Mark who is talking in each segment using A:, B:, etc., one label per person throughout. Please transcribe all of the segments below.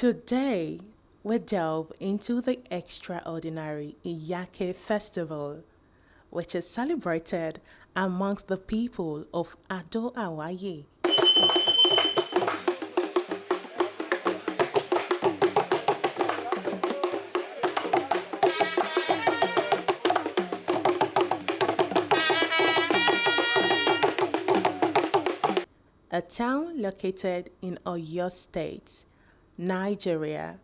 A: Today, we delve into the extraordinary Iyanke Festival, which is celebrated amongst the people of Ado Awaye. A town located in Oyo State, Nigeria.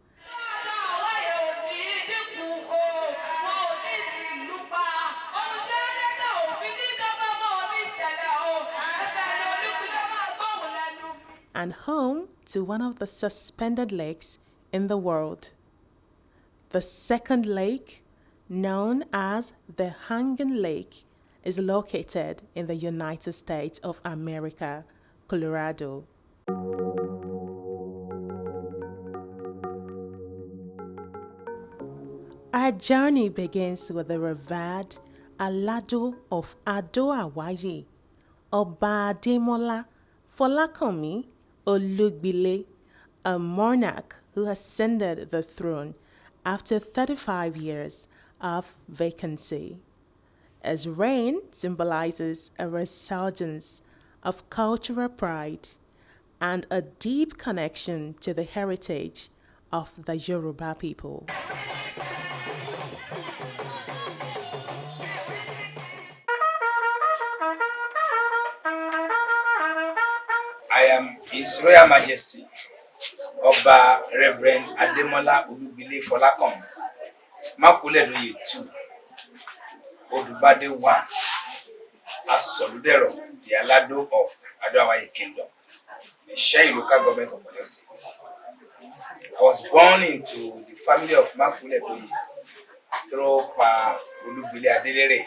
A: And home to one of the suspended lakes in the world. The second lake, known as the Hanging Lake, is located in the United States of America, Colorado. Our journey begins with the revered Alado of Ado Awaye, Oba Ademola Folakanmi Olugbile, a monarch who ascended the throne after 35 years of vacancy. His reign symbolizes a resurgence of cultural pride and a deep connection to the heritage of the Yoruba people.
B: I am His Royal Majesty Oba Reverend Ademola Olugbile Folakanmi Makuledoye II Odubade I Asoludero, the Alado of Ado Awaye Kingdom, the Iseyin local government of Oyo State. I was born into the family of Makuledoye through Pa Olugbile Adelere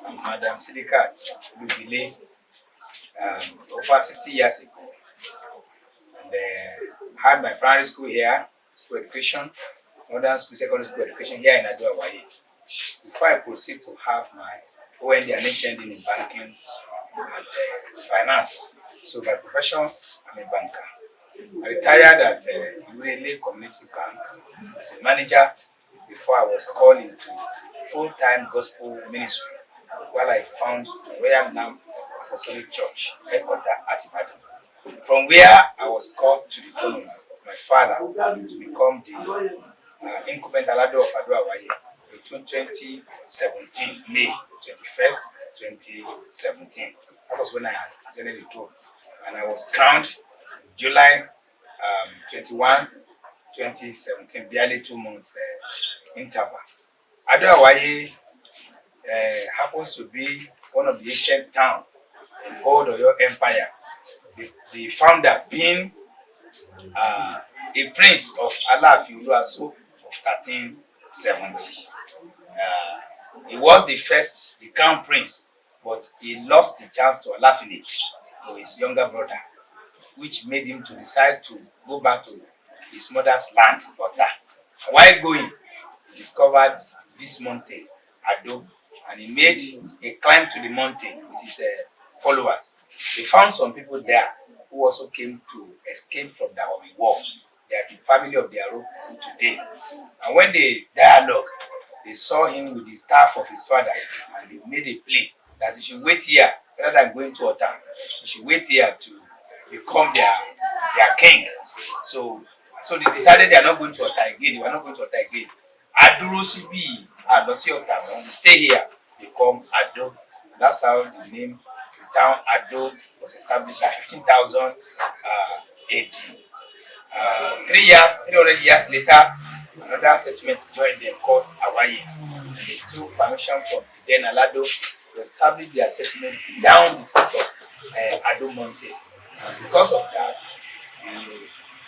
B: and Madam Sidikat Olugbile over 60 years ago. And had my primary school here, school education, modern school, secondary school education here in Ado Awaye. Before I proceed to have my OND and HND in banking and finance. So by profession, I'm a banker. I retired at Iyanke Lake Community Bank as a manager before I was called into full-time gospel ministry while I found Royal Nam Apostolic Church, headquarters at Ibadan. From where I was called to the throne of my father to become the incumbent Alado of Ado Awaye between 2017, May 21st, 2017. That was when I had ascended the throne. And I was crowned July 21, 2017, barely 2 months interval. Ado Awaye happens to be one of the ancient towns in old Oyo Empire. The founder being a prince of Alaafin Oluwaso of 1370. He was the first, the crown prince, but he lost the chance to Alaafinate, to his younger brother, which made him to decide to go back to his mother's land, Ota. While going, he discovered this mountain, Ado, and he made a climb to the mountain with his followers. He found some people there who also came to escape from the Holy War. They are the family of the Aro today. And when they dialogue, they saw him with the staff of his father, and they made a plea that he should wait here rather than going to Ota. He should wait here to become their king. So they decided they are not going to Ota again. They were not going to Ota again. Aduro Sibi, Losi Ota, we stay here, become Ado. That's how the name the town Ado was established in 15,000 AD. 300 years later, another settlement joined them called Awaye. They took permission from then Alado to establish their settlement down the foot of Ado Mountain. And because of that, they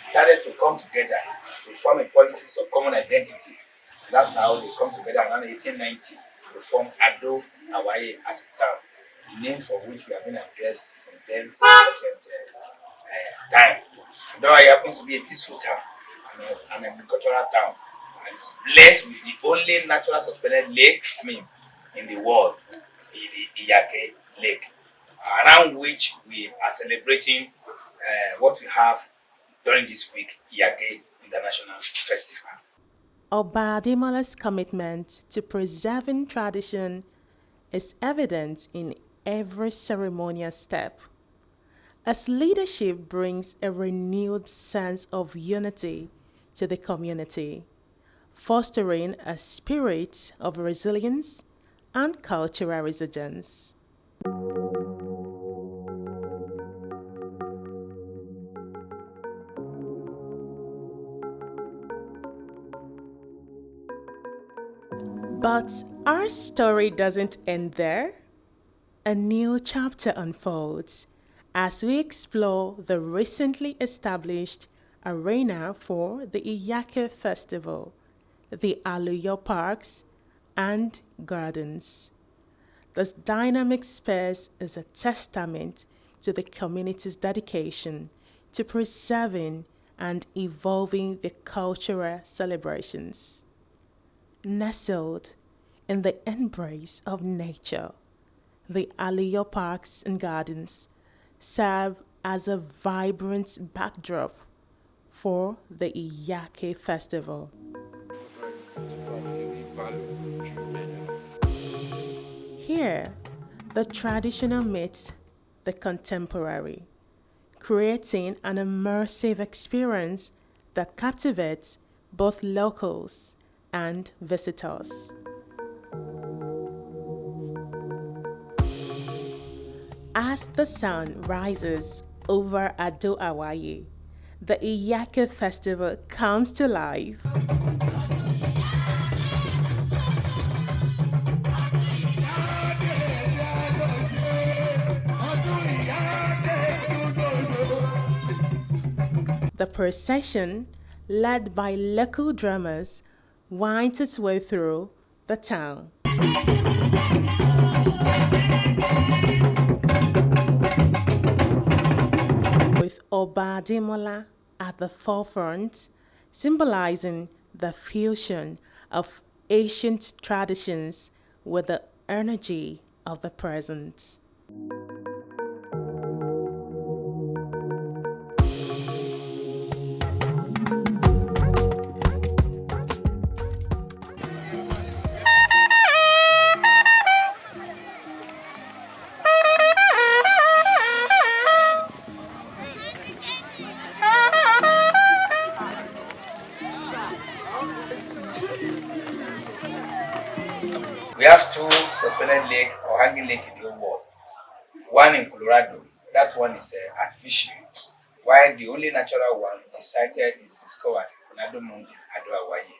B: decided to come together to form a politics of common identity. And that's how they come together around 1890 to form Ado Awaye as a town, the name for which we have been addressed since then to the present time. Ado Awaye happens to be a peaceful town, an agricultural town, and it's blessed with the only natural suspended lake, in the world, the Iyanke Lake, around which we are celebrating what we have during this week, Iyanke International Festival.
A: Oba Ademola's commitment to preserving tradition is evident in every ceremonial step. As leadership brings a renewed sense of unity to the community, fostering a spirit of resilience and cultural resurgence. But our story doesn't end there. A new chapter unfolds as we explore the recently established arena for the Iyanke Festival, the Alado Parks and Gardens. This dynamic space is a testament to the community's dedication to preserving and evolving the cultural celebrations. Nestled in the embrace of nature, the Alado Parks and Gardens serve as a vibrant backdrop for the Iyanke Festival. Here, the traditional meets the contemporary, creating an immersive experience that captivates both locals and visitors. As the sun rises over Ado Awaye, the Iyanke Festival comes to life. The procession, led by local drummers, winds its way through the town. With Oba Ademola at the forefront, symbolizing the fusion of ancient traditions with the energy of the present.
B: We have two suspended lake or hanging lake in the whole world. One in Colorado, that one is artificial, while the only natural one is sighted is discovered on Ado Mountain, Ado Awaye.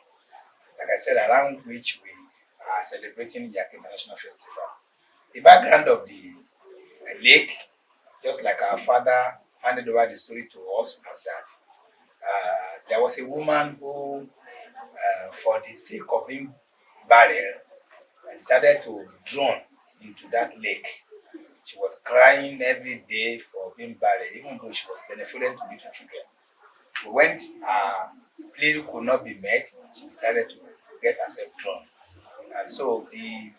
B: Like I said, around which we are celebrating Iyanke International Festival. The background of the lake, just like our father handed over the story to us, was that there was a woman who, for the sake of being burial, decided to drown into that lake. She was crying every day for being buried, even though she was benevolent to little children. But when her plea could not be met, she decided to get herself drowned. And so the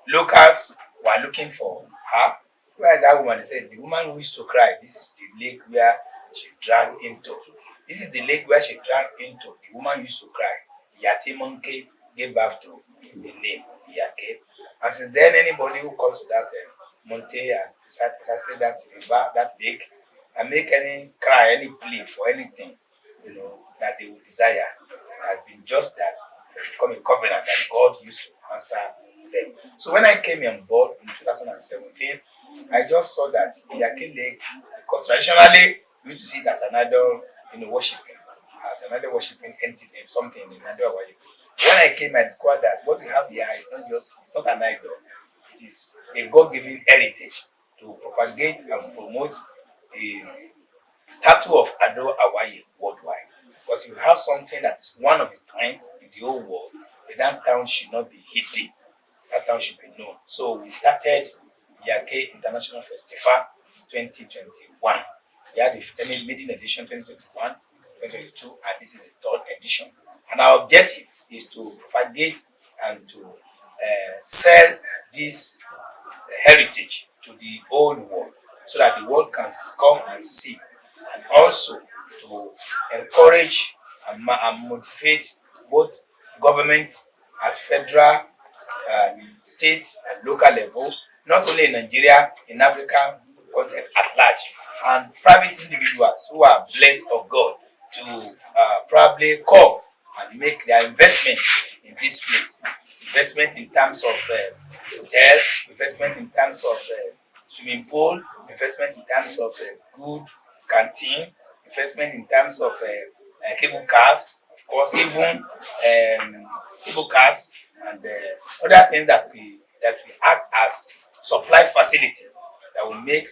B: locals were looking for her. Where is that woman? They said, the woman who used to cry, this is the lake where she drowned into. This is the lake where she drowned into. The woman used to cry. Yati Monkey gave birth to the name Iyanke. And since then, anybody who comes to that Monte and precisely that river, that lake, and make any cry, any plea for anything, that they will desire, it has been just that they become a covenant that God used to answer them. So when I came on board in 2017, I just saw that Iyanke Lake, because traditionally we used to see it as another, worshiping, as another worshiping entity, something in another way. When I came, I discovered that what we have here is it's not an idol. It is a God-given heritage to propagate and promote the statue of Ado Awaye worldwide. Because you have something that is one of its kind in the whole world, that town should not be hidden. That town should be known. So we started Iyanke International Festival 2021. We had the maiden edition 2021, 2022, and this is the third edition. And our objective is to propagate and to sell this heritage to the whole world so that the world can come and see and also to encourage and motivate both government at federal, state, and local level, not only in Nigeria, in Africa context at large, and private individuals who are blessed of God to probably come and make their investment in this place. Investment in terms of hotel, investment in terms of swimming pool, investment in terms of good canteen, investment in terms of cable cars, of course, even cable cars and other things that we act as supply facility that will make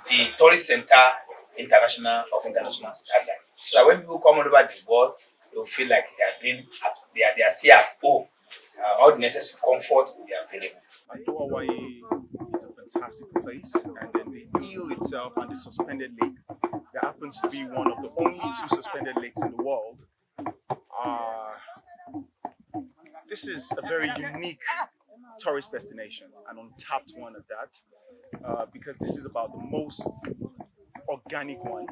B: the tourist center international standard. So that when people come all over the world, they will feel like they are still at home. All the necessary comfort will be available.
C: Ado Awaye is a fantastic place, and then the eel itself and the suspended lake, that happens to be one of the only two suspended lakes in the world. This is a very unique tourist destination, an untapped one at that, because this is about the most organic one,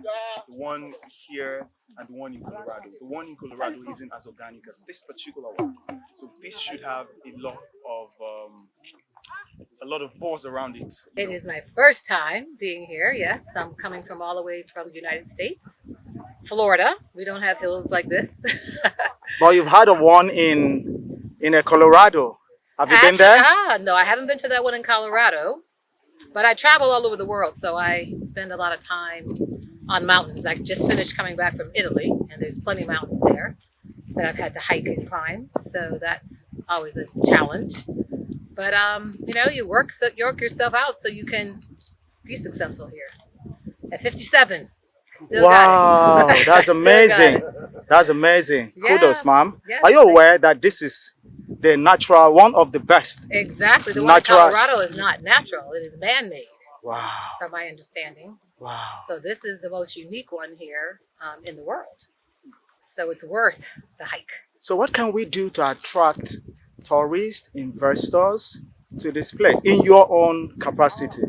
C: the one here and the one in Colorado. The one in Colorado isn't as organic as this particular one, so this should have a lot of buzz around it.
D: It is my first time being here. Yes, I'm coming from all the way from the United States, Florida. We don't have hills like this.
E: But you've had a one in Colorado. Have you been there?
D: No, I haven't been to that one in Colorado, but I travel all over the world, so I spend a lot of time on mountains. I just finished coming back from Italy, and there's plenty of mountains there that I've had to hike and climb, so that's always a challenge. But you work yourself out so you can be successful here. At 57, I still
E: Wow,
D: got it.
E: that's
D: Still got
E: amazing.
D: it.
E: That's amazing.
D: Yeah.
E: Kudos, ma'am.
D: Yes,
E: Are you aware that this is the natural one of the best?
D: Exactly. The one in
E: Natural.
D: Colorado is not natural. It is man-made,
E: Wow.
D: from my understanding.
E: Wow.
D: So this is the most unique one here in the world. So it's worth the hike.
E: So what can we do to attract tourists, investors to this place in your own capacity?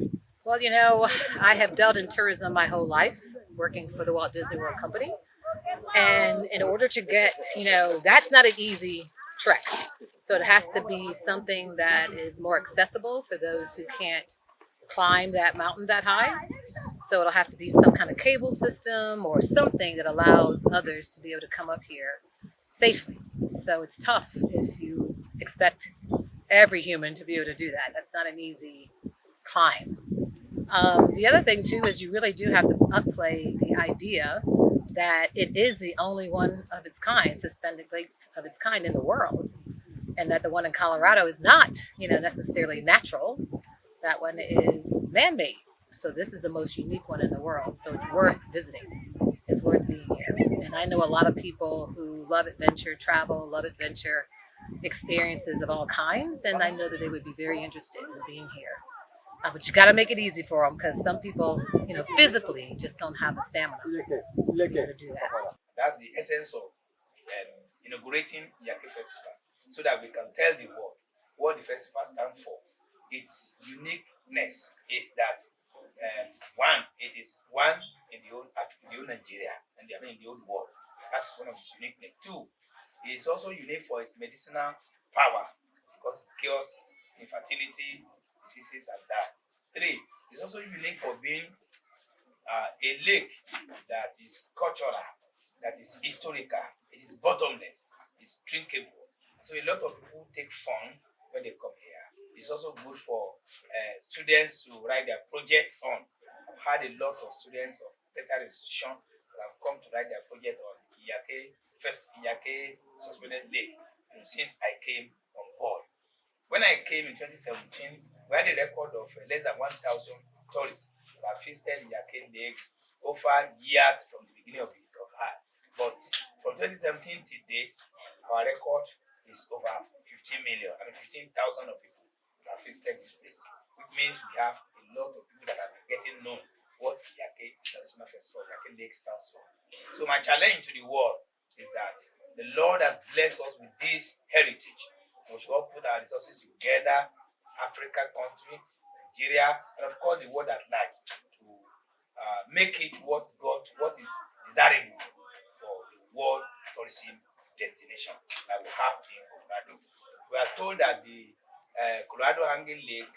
D: Well, I have dealt in tourism my whole life, working for the Walt Disney World Company. And in order to get, that's not an easy trek. So it has to be something that is more accessible for those who can't climb that mountain that high. So it'll have to be some kind of cable system or something that allows others to be able to come up here safely. So it's tough if you expect every human to be able to do that. That's not an easy climb. The other thing too is you really do have to upplay the idea that it is the only one of its kind, suspended lakes of its kind in the world, and that the one in Colorado is not, necessarily natural. That one is man-made. So this is the most unique one in the world. So it's worth visiting. It's worth being here. And I know a lot of people who love adventure travel, love adventure experiences of all kinds, and I know that they would be very interested in being here. But you got to make it easy for them, because some people, physically just don't have the stamina to be able to do that.
B: That's the essence of inaugurating Iyanke Festival, so that we can tell the world what the festival stands for. Its uniqueness is that one, it is one in the old Nigeria, and in the old world. That's one of its uniqueness. Two, it is also unique for its medicinal power, because it cures infertility, diseases, and that. Three, it's also unique for being a lake that is cultural, that is historical, it is bottomless, it's drinkable. So a lot of people take fun when they come here. It's also good for students to write their project on. I've had a lot of students of tertiary institution that have come to write their project on Iyanke Suspended Lake, and since I came on board. When I came in 2017, we had a record of less than 1,000 tourists that visited Iyanke Lake over years from the beginning of her. But from 2017 to date, our record is over 15,000 of people that visited this place, which means we have a lot of people that are getting known what Iyanke International Festival, Iyanke Lake stands for. So my challenge to the world is that the Lord has blessed us with this heritage. We should all put our resources together, Africa country, Nigeria, and of course the world at large, to make it what is desirable for the world tourism destination that we have in Colorado. We are told that the Colorado Hanging Lake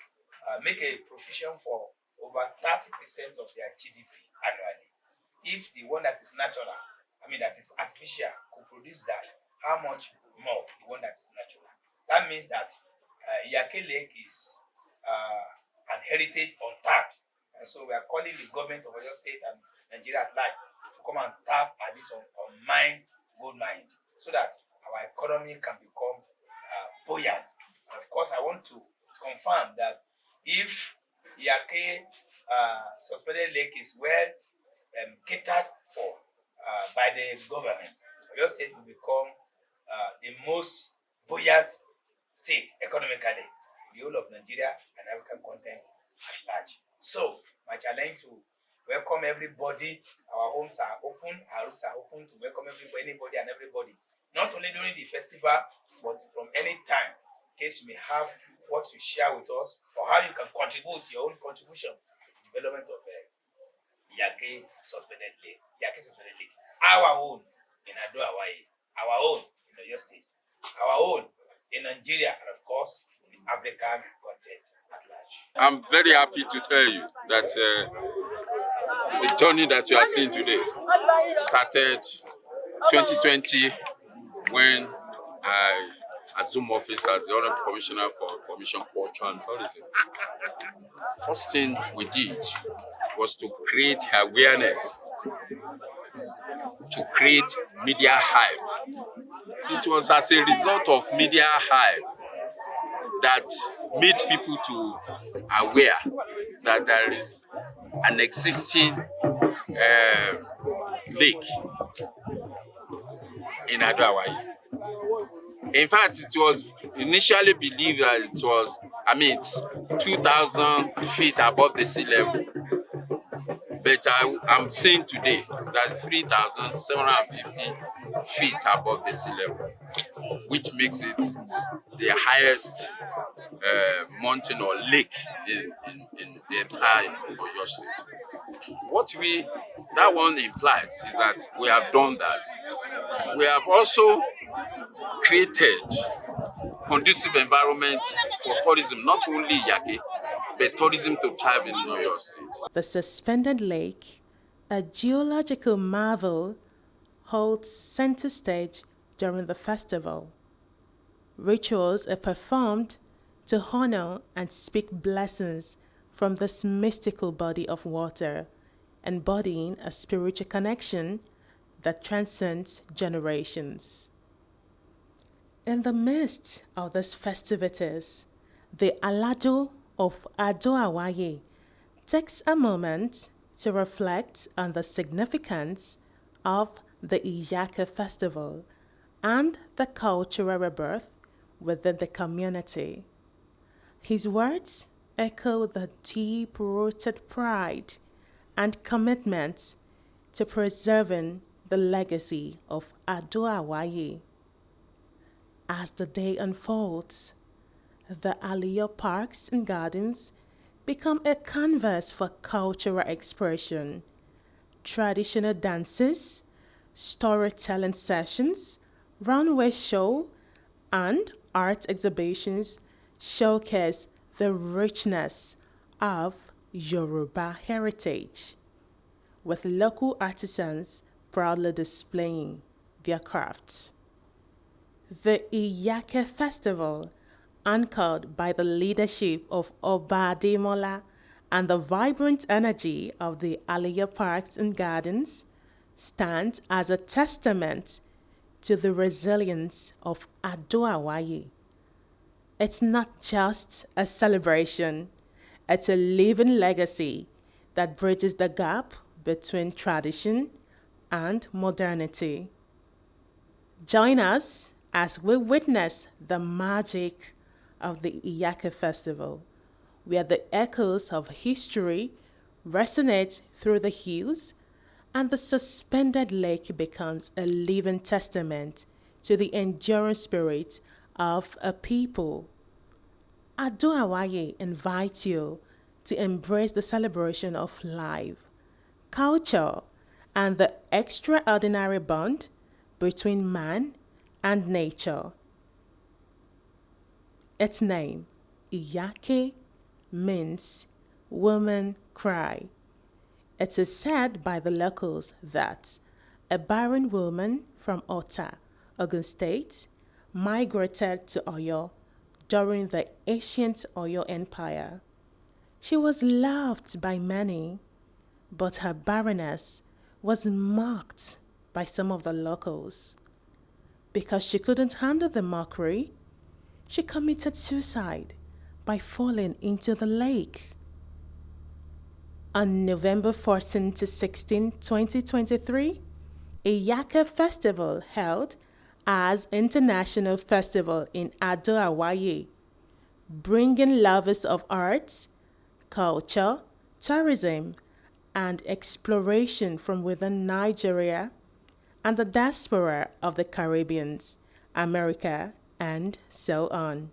B: make a provision for over 30% of their GDP annually. If the one that is natural, that is artificial, could produce that, how much more the one that is natural? That means that Iyanke Lake is an heritage untapped. And so we are calling the government of Oyo State and Nigeria at large to come and tap at this unmined gold mine so that our economy can become buoyant. And of course, I want to confirm that if Iyanke Suspended Lake is well catered for by the government, Oyo State will become the most buoyant state economically in the whole of Nigeria and African continent at large. So, my challenge to welcome everybody. Our homes are open, our rooms are open to welcome anybody and everybody. Not only during the festival, but from any time, in case you may have what to share with us or how you can contribute your own contribution to the development of Iyanke Suspended Lake. Iyanke Suspended Lake. Our own in Ado Awaye, our own in Oyo State, our own in Nigeria, and of course, in the African continent at large.
F: I'm very happy to tell you that the journey that you are seeing today started 2020 when I assumed office as the Honorable Commissioner for Information, Culture and Tourism. First thing we did was to create awareness, to create media hype. It was as a result of media hype that made people to aware that there is an existing lake in Ado Awaye. In fact, it was initially believed that it was, it's 2,000 feet above the sea level. But I'm saying today that 3,750 feet above the sea level, which makes it the highest mountain or lake in the entire Oyo State. What that one implies is that we have done that. We have also created conducive environment for tourism, not only Iyanke, but tourism to thrive in Oyo State.
A: The Suspended Lake, a geological marvel, holds center stage during the festival. Rituals are performed to honor and speak blessings from this mystical body of water, embodying a spiritual connection that transcends generations. In the midst of these festivities, the Alado of Ado Awaye takes a moment to reflect on the significance of the Iyanke festival and the cultural rebirth within the community. His words echo the deep-rooted pride and commitment to preserving the legacy of Ado Awaye. As the day unfolds, the Alado parks and gardens become a canvas for cultural expression. Traditional dances, storytelling sessions, runway show, and art exhibitions showcase the richness of Yoruba heritage, with local artisans proudly displaying their crafts. The Iyanke Festival, anchored by the leadership of Oba Ademola and the vibrant energy of the Alado Parks and Gardens, stands as a testament to the resilience of Ado Awaye. It's not just a celebration, it's a living legacy that bridges the gap between tradition and modernity. Join us as we witness the magic of the Iyanke Festival, where the echoes of history resonate through the hills and the suspended lake becomes a living testament to the enduring spirit of a people. Ado Awaye invites you to embrace the celebration of life, culture, and the extraordinary bond between man and nature. Its name, Iyanke, means woman cry. It is said by the locals that a barren woman from Ota, Ogun State, migrated to Oyo during the ancient Oyo Empire. She was loved by many, but her barrenness was mocked by some of the locals. Because she couldn't handle the mockery, she committed suicide by falling into the lake. On November 14 to 16, 2023, a Yaka festival held as International Festival in Ado Awaye, bringing lovers of arts, culture, tourism, and exploration from within Nigeria and the diaspora of the Caribbean, America, and so on.